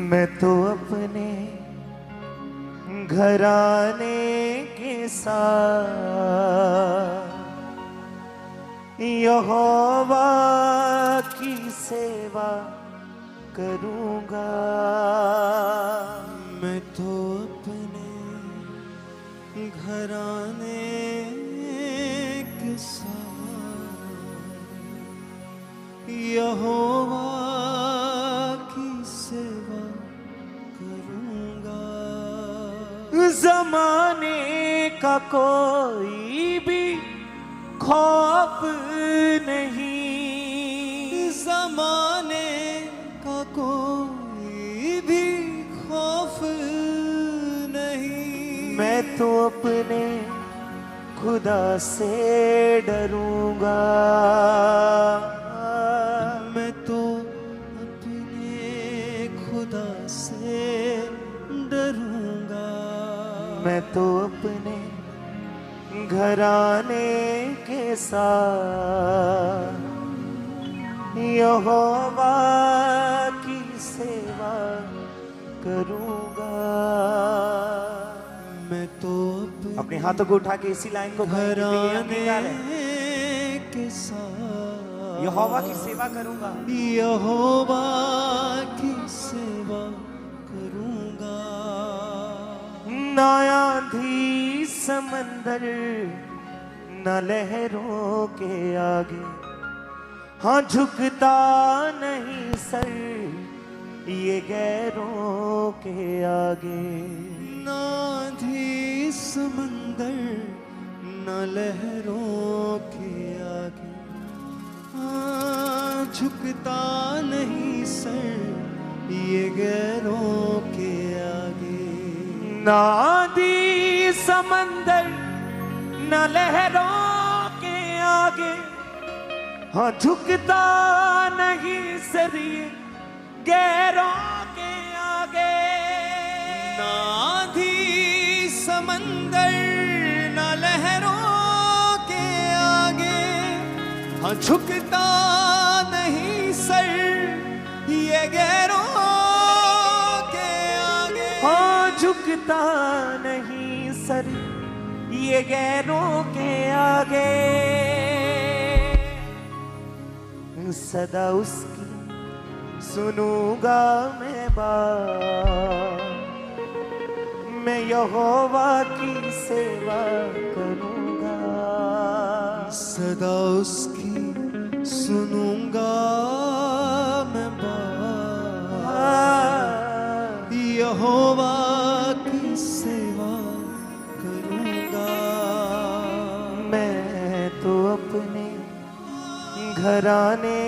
मैं तो अपने घराने के साथ यहोवा की सेवा करूंगा। मैं तो अपने घराने के साथ यहोवा की सेवा करूंगा। जमाने का कोई भी खौफ नहीं, जमाने का कोई भी खौफ नहीं। मैं तो अपने खुदा से डरूंगा। मैं तो अपने खुदा से डरूंगा। मैं तो अपने घराने के साथ यहोवा की सेवा करूंगा। मैं तो अपने हाथों को उठा के इसी लाइन को घराने के साथ यहोवा की सेवा करूंगा। यहोवा की सेवा करूंगा। ना आंधी समंदर न लहरों के आगे, हाँ झुकता नहीं सर ये गैरों के आगे। ना आंधी समंदर न लहरों के आगे, हाँ झुकता नहीं सर ये गैरों के आगे। ना आंधी समंदर न लहरों के आगे, हाँ झुकता नहीं सर ये गैरों के आगे। ना आंधी समंदर न लहरों के आगे, हाँ झुकता नहीं सर ये गैरों के आगे। हाँ झुकता नहीं सर ये गैरों के आगे। सदा उसकी सुनूंगा मैं बात, मैं यहोवा की सेवा करूंगा। सदा उसकी सुनूंगा मैं बात, यहोवा की सेवा करूंगा। मैं तो अपने घराने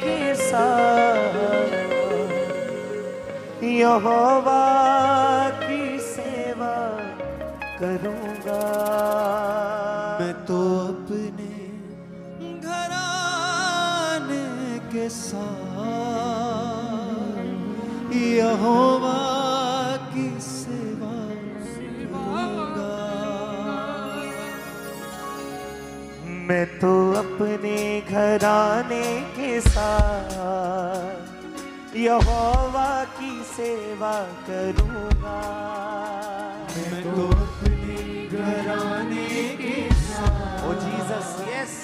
के साथ यहोवा की सेवा करूंगा। मैं तो अपने घराने के साथ यहोवा की सेवा करूंगा। मैं तो अपने घराने के साथ यहोवा की सेवा करूंगा। मैं तो अपने घराने के साथ ओ जीसस यस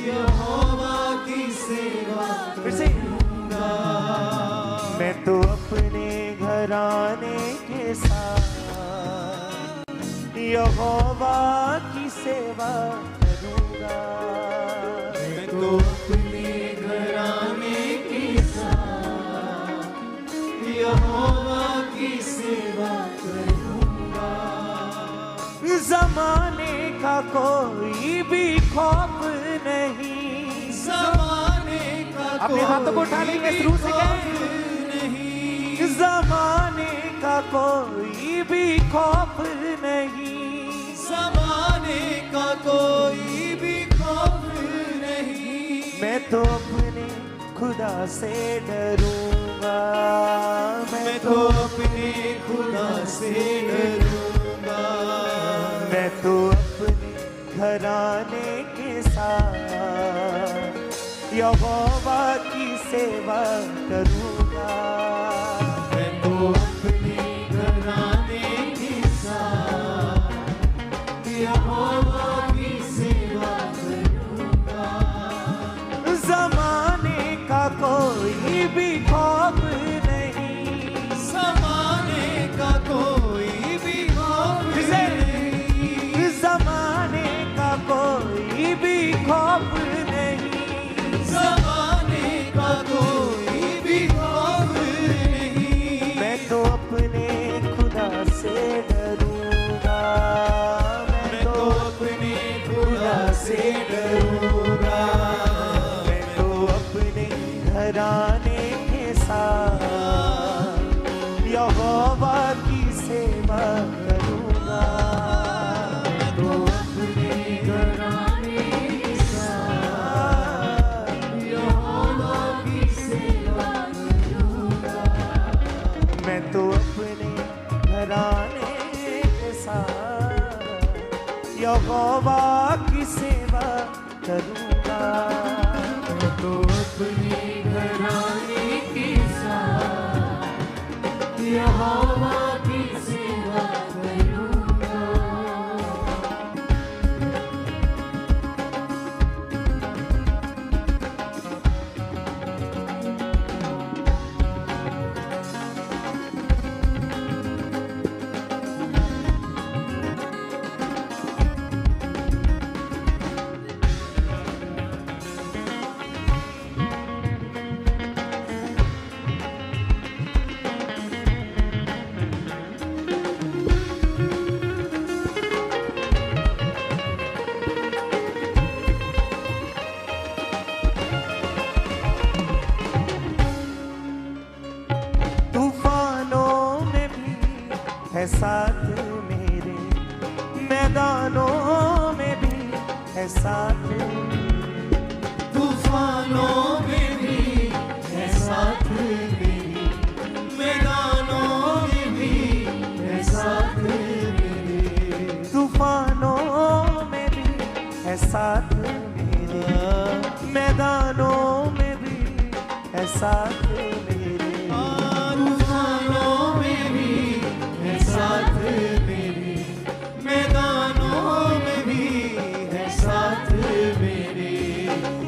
यहोवा की सेवा फिर से। मैं तो अपने घराने के साथ यहोवा की सेवा करूंगा। मैं तो अपने घराने के साथ यहोवा की सेवा करूंगा। जमाने का कोई भी खौफ नहीं, जमाने का अपने हाथों को उठा लेंगे शुरू से नहीं। जमाने का कोई भी खौफ नहीं, जमाने का कोई मैं तो अपने खुदा से डरूंगा, मैं तो अपने खुदा से डरूंगा, मैं तो अपने घराने के साथ यहोवा की सेवा करूंगा। मैं तो अपने घराने के साथ यहोवा की सेवा करूंगा। जमाने का कोई भी खौफ नहीं, ज़माने का कोई भी खौफ नहीं, जमाने का कोई भी खौफ नहीं, ज़माने का कोई भी खौफ नहीं। मैं तो अपने खुदा से डरूंगा, मैं तो अपने खुदा से डरूंगा, मैं तो अपने घराने के साथ यहोवा की सेवा करूंगा। मैं तो अपने घराने के साथ यहोवा की सेवा करूंगा। मैं तो अपने घराने के साथ यहोवा की सेवा करूंगा। मैं तो अपने घराने के साथ यहोवा की सेवा करूंगा। तूफानों में भी है साथ मेरे, मैदानों में भी है साथ मेरे। तूफानों में भी है साथ मेरी, मैदानों में भी है साथ मेरे। तूफानों में भी है साथ मेरे, मैदानों में भी है साथ मेरे। तूफानों में भी है साथ मेरे, मैदानों में भी है साथ मेरे।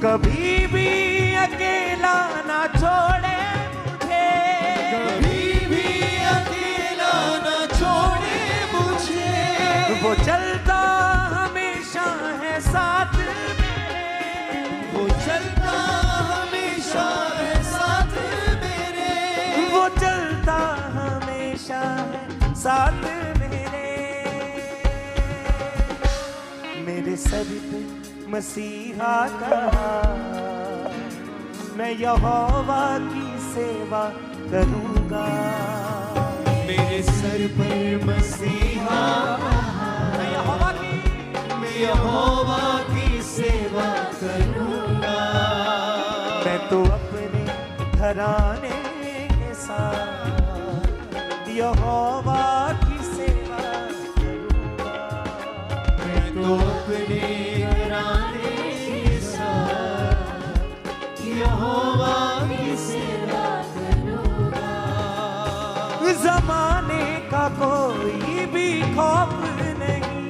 कभी भी अकेला ना छोड़े मुझे, कभी भी अकेला न छोड़े मुझे, वो चलता हमेशा है साथ मेरे। वो चलता हमेशा है साथ मेरे। वो चलता हमेशा है साथ मेरे सर पे मसीहा का हाथ, मैं यहोवा की सेवा करूंगा। मेरे सर पर मसीहा मैं यहोवा की मैं यहोवा की सेवा करूंगा। मैं तो अपने घराने के साथ यहोवा की सेवा करूंगा। मैं तो अपने घराने के साथ यहोवा की सेवा करूंगा। जमाने का कोई भी खौफ नहीं,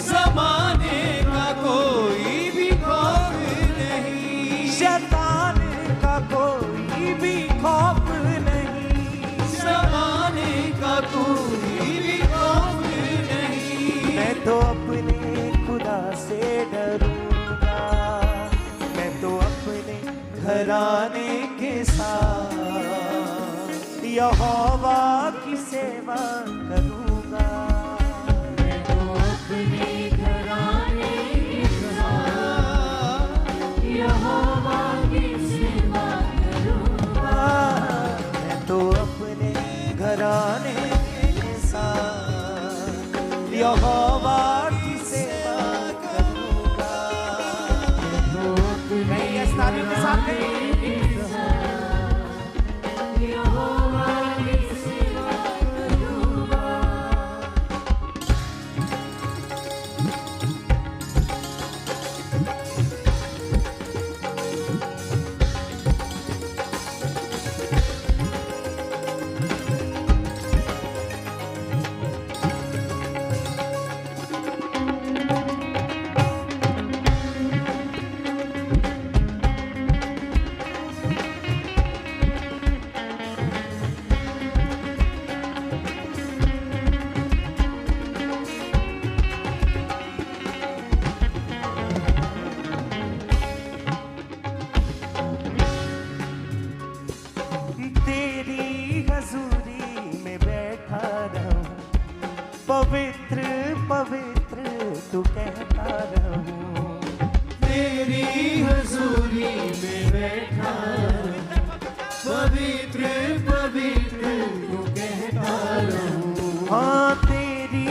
ज़माने का कोई भी खौफ नहीं, शैतान का कोई भी खौफ नहीं। ज़माने का कोई भी खौफ नहीं। मैं तो अपने खुदा से डरूंगा, मैं तो अपने घराने के साथ यहोवा की सेवा करूंगा। मैं तो अपने घराने के साथ यहोवा की सेवा करूंगा। मैं तो अपने घराने के साथ यहोवा की सेवा करूंगा। मैं तो अपने नहीं, ये रहूं, तेरी हजूरी में बैठा पवित्र पवित्र यूं कहता रहूं। हाँ तेरी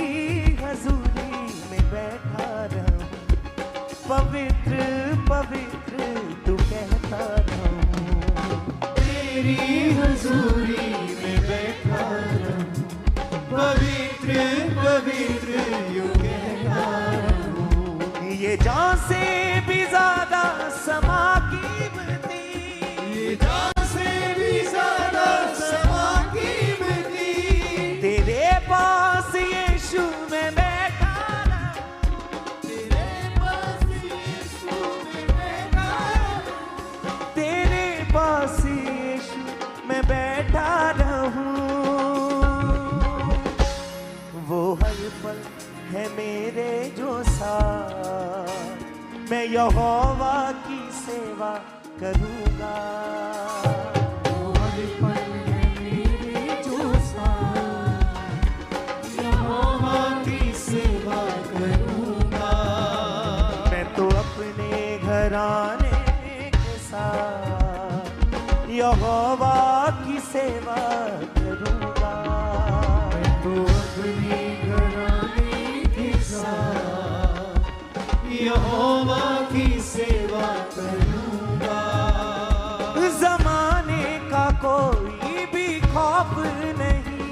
हजूरी में बैठा रहूं, पवित्र पवित्र तू कहता रहूं, तेरी हजूरी में बैठा रहूं, पवित्र पवित्र यूं कहता रहूं। ये जान से भी ज्यादा समा कीमती, ये जान से भी ज्यादा समा कीमती, तेरे पास यीशु में बैठा रहूं, तेरे पास यीशु में बैठा रहूं। तेरे पास यीशु में बैठा रहूं। वो हर पल है मेरे जो साथ, मैं यहोवा की सेवा करूँगा। वो हर पल है मेरे जो साथ, यहोवा की सेवा करूँगा। मैं तो अपने घराने के साथ यहोवा की सेवा करूँगा। मैं तो अपने घराने के साथ यहोवा की सेवा करूँगा। जमाने का कोई भी खौफ नहीं,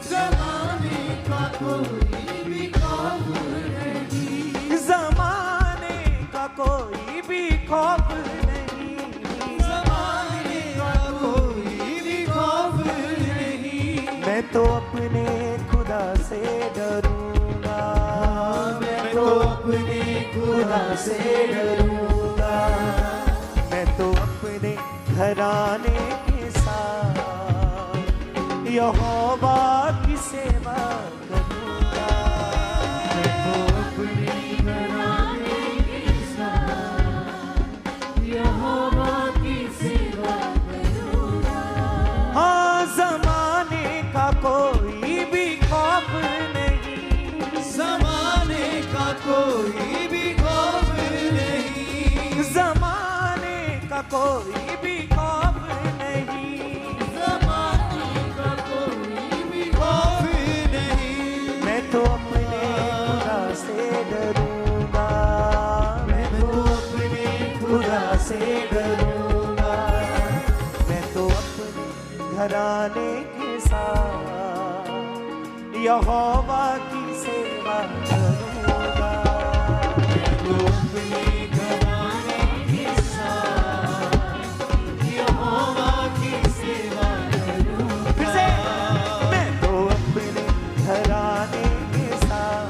ज़माने का कोई भी खौफ नहीं, जमाने का कोई भी खौफ नहीं, ज़माने का कोई भी खौफ नहीं। मैं तो अपने खुदा से डरूंगा, मैं तो अपने खुदा से डरूंगा। मैं तो अपने घराने के साथ यहोवा की सेवा करूंगा। मैं तो अपने घराने के साथ यहोवा की सेवा करूँगा। हाँ जमाने का कोई भी खौफ नहीं, ज़माने का कोई भी खौफ नहीं, जमाने का कोई भी खौफ नहीं, ज़माने का कोई भी खौफ नहीं। मैं तो अपने खुदा से डरूंगा, मैं तो अपने खुदा से डरूंगा। मैं तो अपने घराने के साथ यहोवा की सेवा करूंगा। मैं तो अपने घराने के साथ यहोवा की सेवा करूँगा। फिर से मैं तो अपने घराने के साथ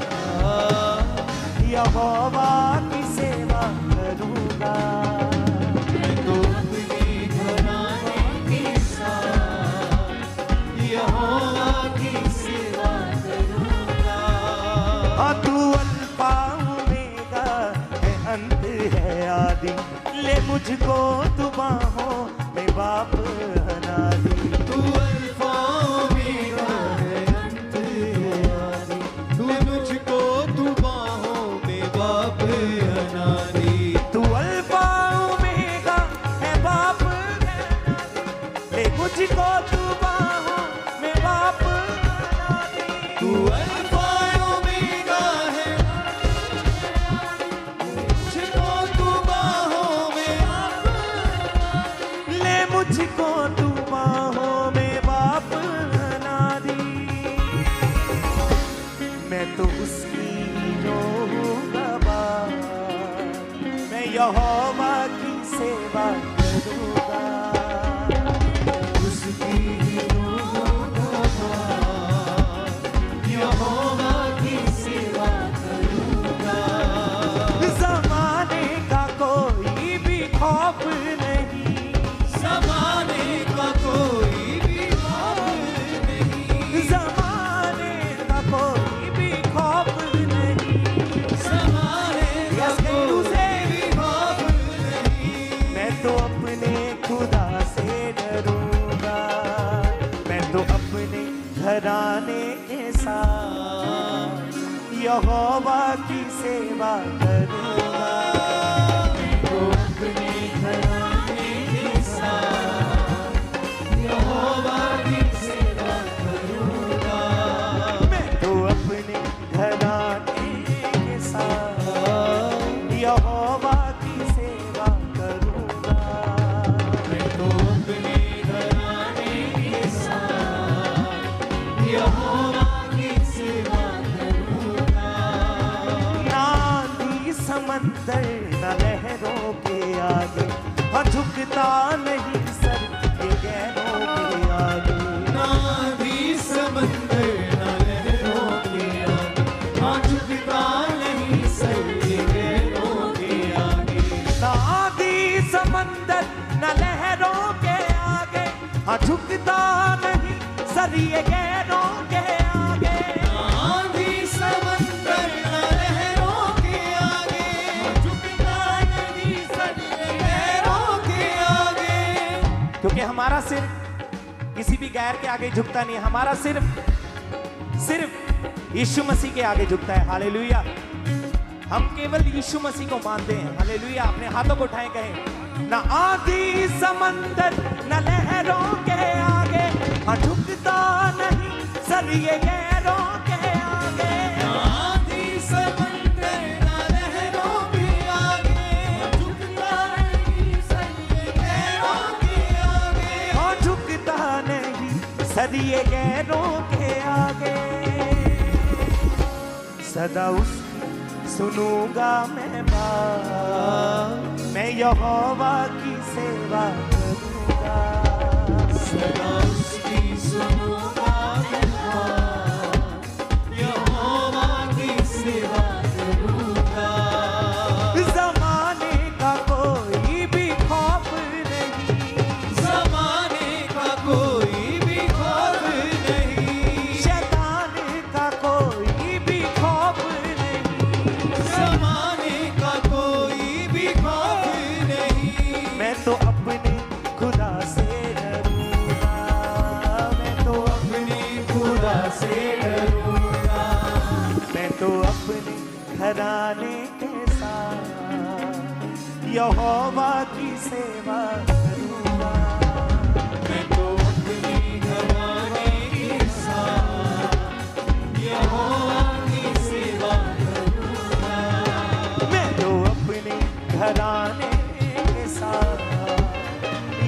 यहोवा की सेवा करूंगा। मैं तो अपने घराने के साथ यहोवा की सेवा करूँगा। हाँ तू अल्फा ओमेगा है, अंत है आदि, ले मुझको तू बाहों में बाप अनादि। तू अल्फा ओमेगा है, अंत है आदि, तू मुझको तू बाहों में बाप अनादि। तू अल्फा ओमेगा है, बाप अनादि, ले मुझको तू बाहों में बाप अनादि। तू अल्फा ओमेगा है, मुझको तू बाहों में ले मुझको तू बाहों में बाप अनादि। मैं तो उसकी जो हूँ गवाह, मैं यहोवा की सेवा करूँगा। उसकी ही यहोवा की सेवा करूँगा। जमाने का कोई भी खौफ नहीं, ज़माने का कोई भी खौफ नहीं, जमाने का कोई भी खौफ नहीं, ज़माने का यस कहूँ से कोई भी खौफ नहीं। मैं तो अपने खुदा से डरूंगा। मैं तो अपने घराने के साथ यहोवा की सेवा करूंगा। यहोवा की सेवा करूँगा। मैं तो अपने घराने के साथ यहोवा की सेवा करूँगा। ना आंधी समंदर न लहरों के आगे, हाँ झुकता नहीं सर ये गैरों के आगे। ना आंधी समंदर न लहरों के आगे, हाँ झुकता नहीं सर ये गैरों के आगे। ना आंधी समंदर न लहरों के आगे, हाँ झुकता नहीं सर ये गैरों के आगे। आंधी समंदर न लहरों के आगे, झुकता नहीं सर ये गैरों के आगे। क्योंकि हमारा सिर किसी भी गैर के आगे झुकता नहीं, हमारा सिर्फ यीशु मसीह के आगे झुकता है। हालेलुया। हम केवल यीशु मसीह को मानते हैं। हालेलुया। अपने हाथों को उठाएं, कहें ना आंधी समंदर न लहरों के आगे, हाँ झुकता नहीं सर ये गैरों के आगे। आंधी समंदर न लहरों के आगे, झुकता नहीं सर ये गैरों के आगे। हाँ झुकता नहीं सर ये गैरों के आगे। सदा उसकी सुनूंगा मैं बात, मैं यहोवा की सेवा करूंगा। सदा उसकी सुनूंगा मैं बात, यहोवा की सेवा करूंगा। जमाने का कोई भी खौफ नहीं, ज़माने का कोई भी खौफ नहीं, शैतान का कोई भी खौफ नहीं। ज़माने का कोई भी खौफ नहीं। मैं तो अपने खुदा से डरूंगा, मैं तो अपने खुदा से डरूंगा। मैं तो अपने घराने के साथ यहोवा की सेवा करूंगा। मैं तो अपने घराने के साथ यहोवा की सेवा करूंगा। मैं तो अपने घराने के साथ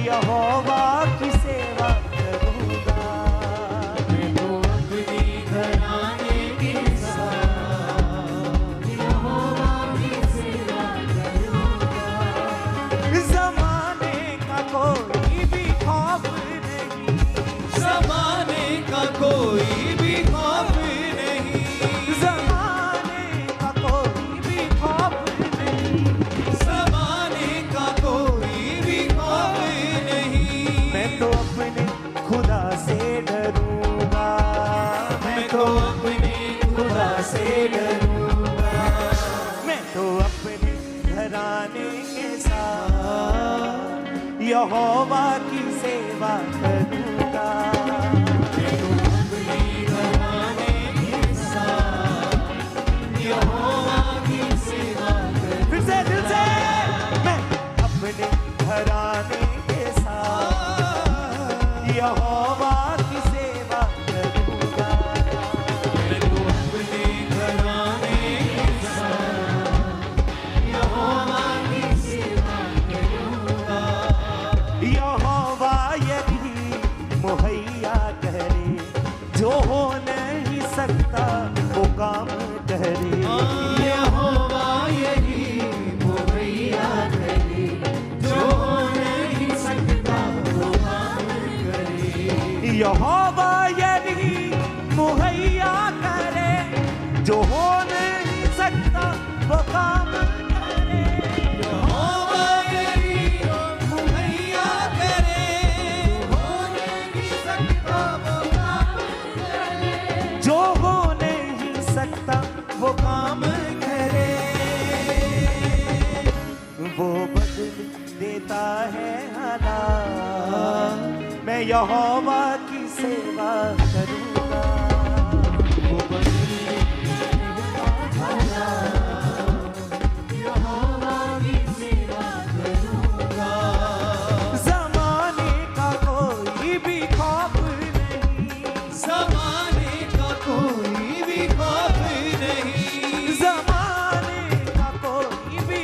यहोवा की सेवा करूंगा। मैं तो अपने घराने के साथ यहोवा की सेवा करूंगा। जमाने का कोई भी खौफ नहीं, ज़माने का कोई भी खौफ नहीं, जमाने का कोई भी खौफ नहीं। ज़माने का कोई भी खौफ नहीं। मैं तो अपने खुदा से डरूंगा, मैं तो अपने खुदा से डरूंगा। मैं तो अपने घराने के साथ यहोवा की सेवा करूंगा। मैं तो अपने घराने के साथ यहोवा की सेवा करूंगा। फिर से दिल से, मैं अपने घराने के साथ यहोवा की सेवा करूंगा। मैं तो अपने घराने के साथ यहोवा की सेवा करूंगा। यहोवा यदि मुहैया करे, जो हो नहीं सकता वो काम करे। यहोवा यही मुहैया करे, जो हो नहीं सकता वो काम करे। यहोवा यदि मुहैया करे, जो हो नहीं सकता वो काम करे। यहोवा यही मुहैया करे, हो नहीं सकता वो काम करे। जो हो नहीं सकता वो काम करे। वो बदल देता है हालात, मैं यहोवा की सेवा करूंगा। वो बदल देता हालात, यहोवा की सेवा करूंगा। जमाने का कोई भी खौफ नहीं, ज़माने का कोई भी खौफ नहीं, जमाने का कोई भी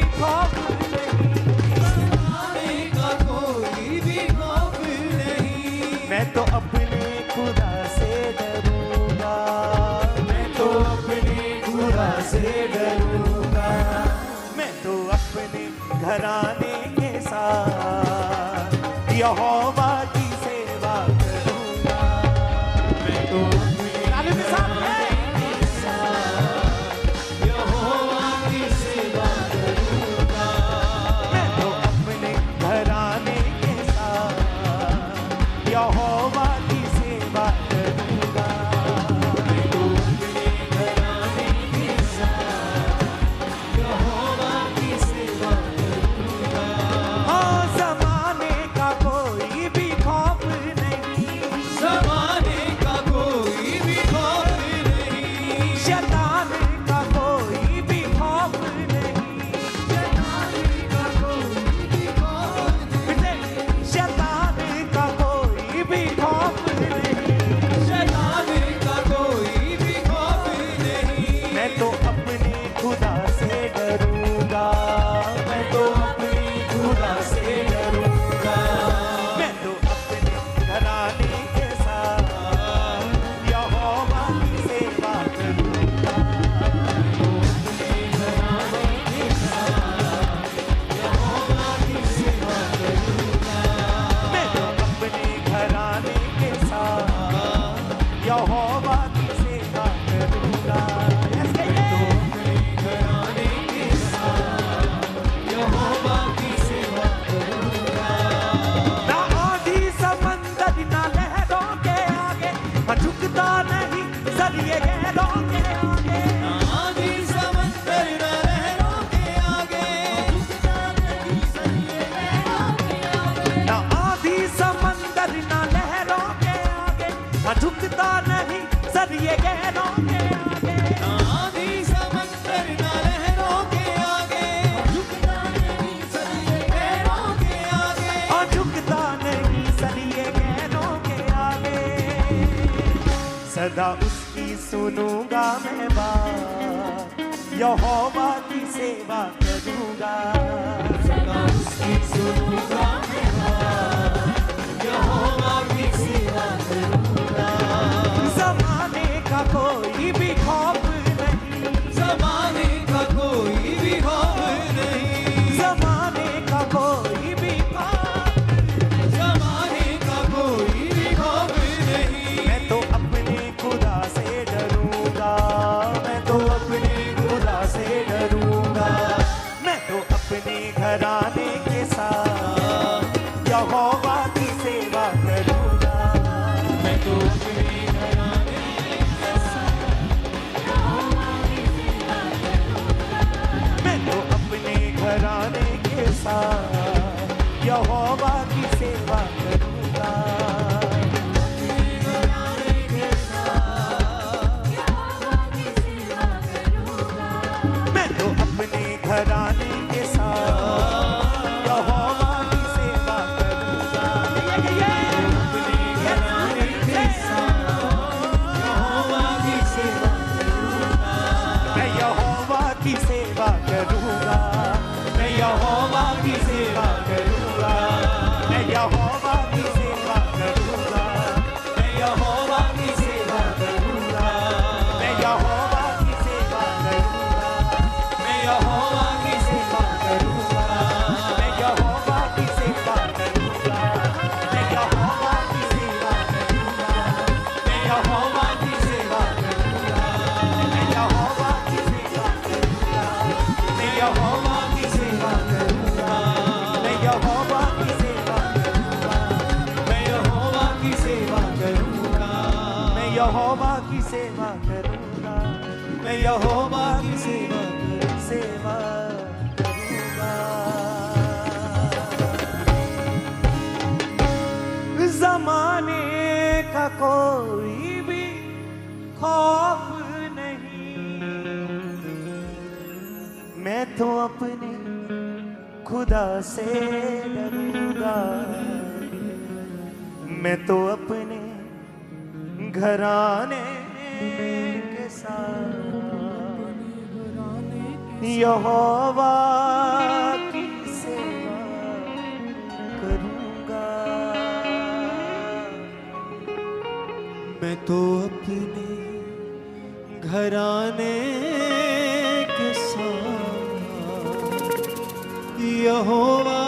घराने के साथ यहोवा की सेवा करूंगा। मैं तो ताली के साथ यहोवा की सेवा करूंगा। मैं तो अपने घराने के साथ यहोवा की सेवा करूंगा। मैं तो अपने घराने के साथ यहोवा की सेवा करूंगा। हाँ, ज़माने का कोई भी खौफ नहीं, ज़माने का कोई भी खौफ नहीं, शैतान का कोई भी खौफ नहीं, शैतान का कोई भी खौफ नहीं, शैतान का कोई भी खौफ नहीं। शैतान का कोई भी खौफ नहीं। मैं तो अपने खुदा से डरूंगा। मैं तो अपने खुदा से डरूंगा। मैं तो अपने घराने के साथ यहोवा की सेवा करूंगा। मैं तो अपने घराने के साथ यहोवा की सेवा करूंगा। Yes, घराने के साथ यहोवा की सेवा करूंगा। ना आंधी समंदर ना लहरों के आगे मैं झुकता नहीं सरिये गहरों के आगे। आंधी समंदर न लहरों के आगे, ना आंधी समंदर ना लहरों के आगे मैं झुकता नहीं सरिये गहरों के आगे। आंधी समंदर न लहरों के आगे, झुकता नहीं सरिये पैरों के आगे। और झुकता नहीं सरिये गहरों के आगे। सदा उसकी सुनूंगा मैं बात, यहोवा की सेवा करूंगा। सदा उसकी सुनूंगा मैं बात, यहोवा की सेवा करूंगा। ज़माने का कोई भी खौफ नहीं, ज़माने का कोई भी खौफ नहीं, ज़माने का कोई भी खौफ। ज़माने का कोई भी खौफ नहीं। मैं तो अपने खुदा से डरूंगा। मैं तो अपने खुदा से डरूंगा। मैं तो अपने घराने के साथ यहोवा की सेवा करूंगा। मैं तो अपने घराने के मैं तो अपने घराने के साथ यहोवा की सेवा करूंगा। मैं तो अपने घराने के साथ यहोवा की सेवा करूंगा। अपने घराने के साथ यहोवा की सेवा करूंगा। मैं यहोवा की सेवा करूंगा। मैं यहोवा की सेवा करूंगा। मैं यहोवा की सेवा करूंगा। मैं यहोवा की सेवा करूंगा। मैं यहोवा की सेवा करूंगा। मैं यहोवा की सेवा करूंगा। मैं यहोवा की सेवा करूंगा। मैं यहोवा की सेवा करूंगा। मैं यहोवा की सेवा करूंगा। मैं यहोवा की सेवा करूंगा। मैं यहोवा की सेवा करूंगा। मैं यहोवा की सेवा करूंगा। मैं यहोवा की सेवा करूंगा। मैं यहोवा की सेवा करूंगा। मैं यहोवा की सेवा करूंगा। ज़माने का कोई भी खौफ नहीं, मैं तो अपने खुदा से डरूंगा। मैं तो अपने घराने के साथ यहोवा की सेवा करूंगा। मैं तो अपने घराने के साथ यहोवा